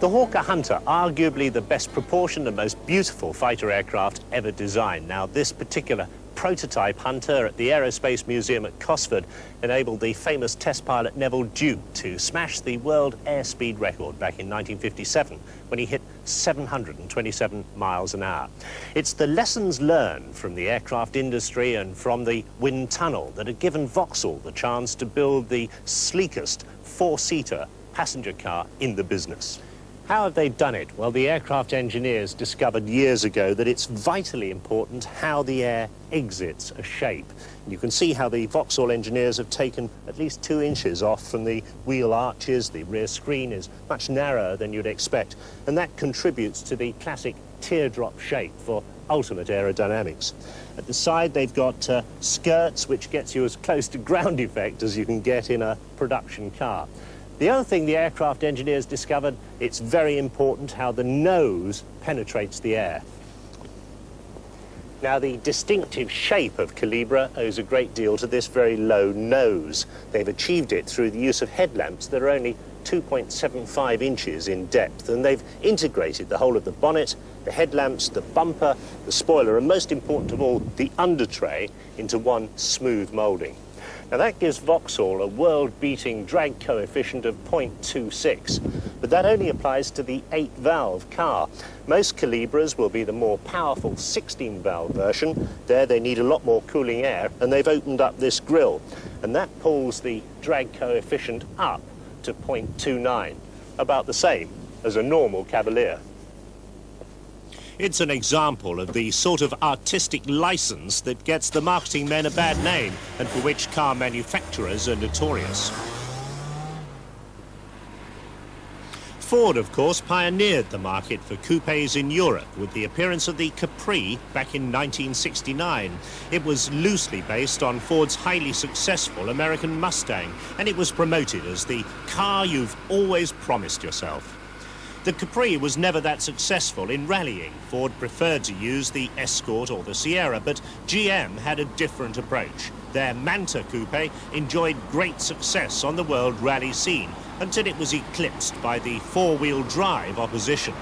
The Hawker Hunter, arguably the best proportioned and most beautiful fighter aircraft ever designed. Now, this particular prototype Hunter at the Aerospace Museum at Cosford enabled the famous test pilot Neville Duke to smash the world airspeed record back in 1957 when he hit 727 miles an hour. It's the lessons learned from the aircraft industry and from the wind tunnel that have given Vauxhall the chance to build the sleekest four-seater passenger car in the business. How have they done it? Well, the aircraft engineers discovered years ago that it's vitally important how the air exits a shape. And you can see how the Vauxhall engineers have taken at least 2 inches off from the wheel arches. The rear screen is much narrower than you'd expect, and that contributes to the classic teardrop shape for ultimate aerodynamics. At the side, they've got skirts, which gets you as close to ground effect as you can get in a production car. The other thing the aircraft engineers discovered, it's very important how the nose penetrates the air. Now, the distinctive shape of Calibra owes a great deal to this very low nose. They've achieved it through the use of headlamps that are only 2.75 inches in depth, and they've integrated the whole of the bonnet, the headlamps, the bumper, the spoiler, and most important of all, the undertray into one smooth moulding. Now, that gives Vauxhall a world-beating drag coefficient of 0.26, but that only applies to the 8-valve car. Most Calibras will be the more powerful 16-valve version. There they need a lot more cooling air, and they've opened up this grille, and that pulls the drag coefficient up to 0.29, about the same as a normal Cavalier. It's an example of the sort of artistic license that gets the marketing men a bad name and for which car manufacturers are notorious. Ford, of course, pioneered the market for coupes in Europe with the appearance of the Capri back in 1969. It was loosely based on Ford's highly successful American Mustang, and it was promoted as the car you've always promised yourself. The Capri was never that successful in rallying. Ford preferred to use the Escort or the Sierra, but GM had a different approach. Their Manta coupe enjoyed great success on the world rally scene until it was eclipsed by the four-wheel drive opposition.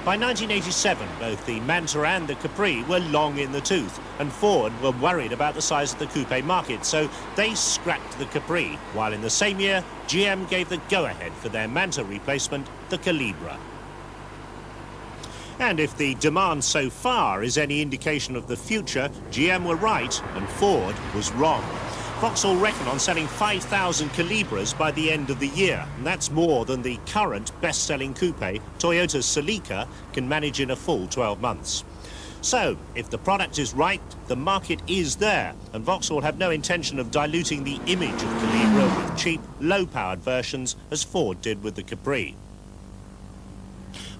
By 1987, both the Manta and the Capri were long in the tooth, and Ford were worried about the size of the coupe market, so they scrapped the Capri, while in the same year, GM gave the go-ahead for their Manta replacement, the Calibra. And if the demand so far is any indication of the future, GM were right and Ford was wrong. Vauxhall reckon on selling 5,000 Calibras by the end of the year, and that's more than the current best-selling coupe, Toyota's Celica, can manage in a full 12 months. So, if the product is right, the market is there, and Vauxhall have no intention of diluting the image of Calibra with cheap, low-powered versions, as Ford did with the Capri.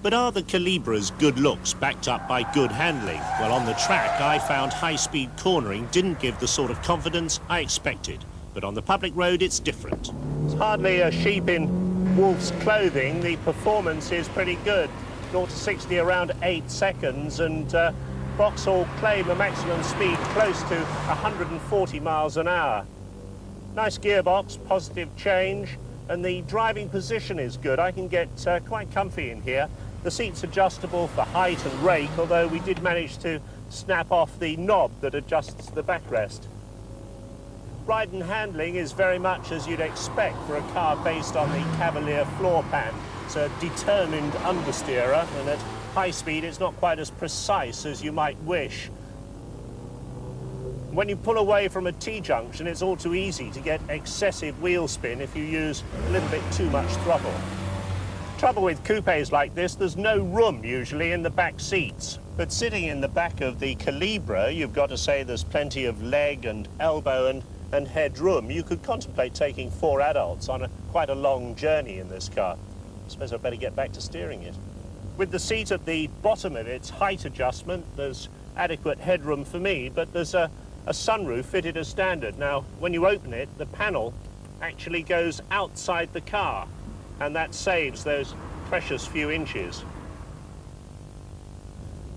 But are the Calibras good looks backed up by good handling? Well, on the track, I found high-speed cornering didn't give the sort of confidence I expected. But on the public road, it's different. It's hardly a sheep in wolf's clothing. The performance is pretty good. 0 to 60 around 8 seconds, and Vauxhall claim a maximum speed close to 140 miles an hour. Nice gearbox, positive change, and the driving position is good. I can get quite comfy in here. The seat's adjustable for height and rake, although we did manage to snap off the knob that adjusts the backrest. Ride and handling is very much as you'd expect for a car based on the Cavalier floor pan. It's a determined understeerer, and at high speed it's not quite as precise as you might wish. When you pull away from a T-junction, it's all too easy to get excessive wheel spin if you use a little bit too much throttle. Trouble with coupes like this, there's no room usually in the back seats. But sitting in the back of the Calibra, you've got to say there's plenty of leg and elbow and head room. You could contemplate taking 4 adults on quite a long journey in this car. I suppose I'd better get back to steering it. With the seat at the bottom of its height adjustment, there's adequate headroom for me, but there's a sunroof fitted as standard. Now, when you open it, the panel actually goes outside the car, and that saves those precious few inches.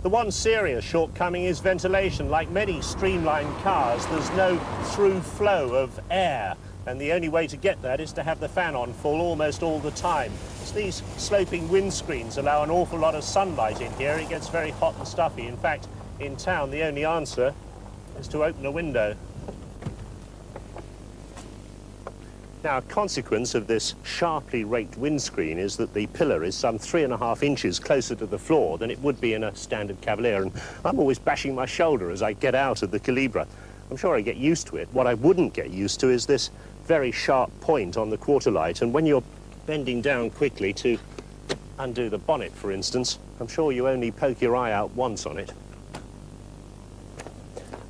The one serious shortcoming is ventilation. Like many streamlined cars, there's no through flow of air. and the only way to get that is to have the fan on full almost all the time. As these sloping windscreens allow an awful lot of sunlight in here, it gets very hot and stuffy. In fact, in town, the only answer is to open a window. Now, a consequence of this sharply raked windscreen is that the pillar is some 3.5 inches closer to the floor than it would be in a standard Cavalier, and I'm always bashing my shoulder as I get out of the Calibra. I'm sure I get used to it. What I wouldn't get used to is this very sharp point on the quarter light, and when you're bending down quickly to undo the bonnet, for instance, I'm sure you only poke your eye out once on it.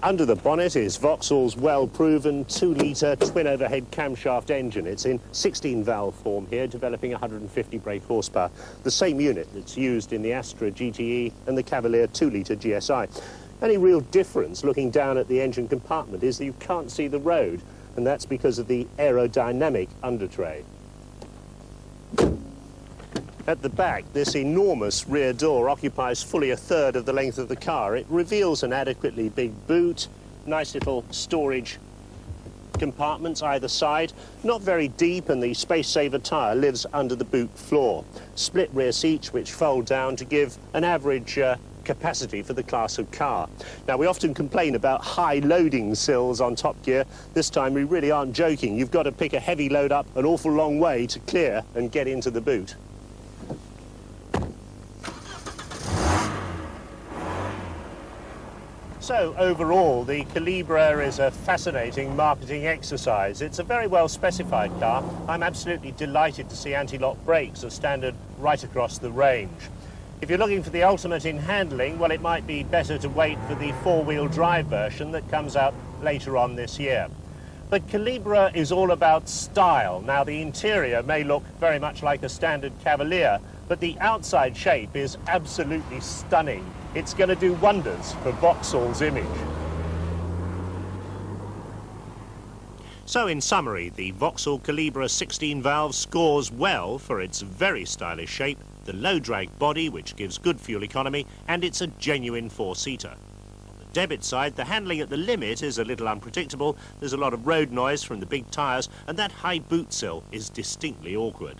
Under the bonnet is Vauxhall's well-proven 2-litre twin-overhead camshaft engine. It's in 16-valve form here, developing 150 brake horsepower, the same unit that's used in the Astra GTE and the Cavalier 2-litre GSI. Only real difference looking down at the engine compartment is that you can't see the road, and that's because of the aerodynamic undertray. At the back, this enormous rear door occupies fully 1/3 of the length of the car. It reveals an adequately big boot, nice little storage compartments either side, not very deep, and the space-saver tyre lives under the boot floor. Split rear seats which fold down to give an average capacity for the class of car. Now, we often complain about high loading sills on Top Gear. This time we really aren't joking. You've got to pick a heavy load up an awful long way to clear and get into the boot. So, overall, the Calibra is a fascinating marketing exercise. It's a very well-specified car. I'm absolutely delighted to see anti-lock brakes as standard right across the range. If you're looking for the ultimate in handling, well, it might be better to wait for the four-wheel drive version that comes out later on this year. But Calibra is all about style. Now, the interior may look very much like a standard Cavalier, but the outside shape is absolutely stunning. It's going to do wonders for Vauxhall's image. So, in summary, the Vauxhall Calibra 16 valve scores well for its very stylish shape, the low drag body which gives good fuel economy, and it's a genuine four-seater. On the debit side, the handling at the limit is a little unpredictable. There's a lot of road noise from the big tyres, and that high boot sill is distinctly awkward.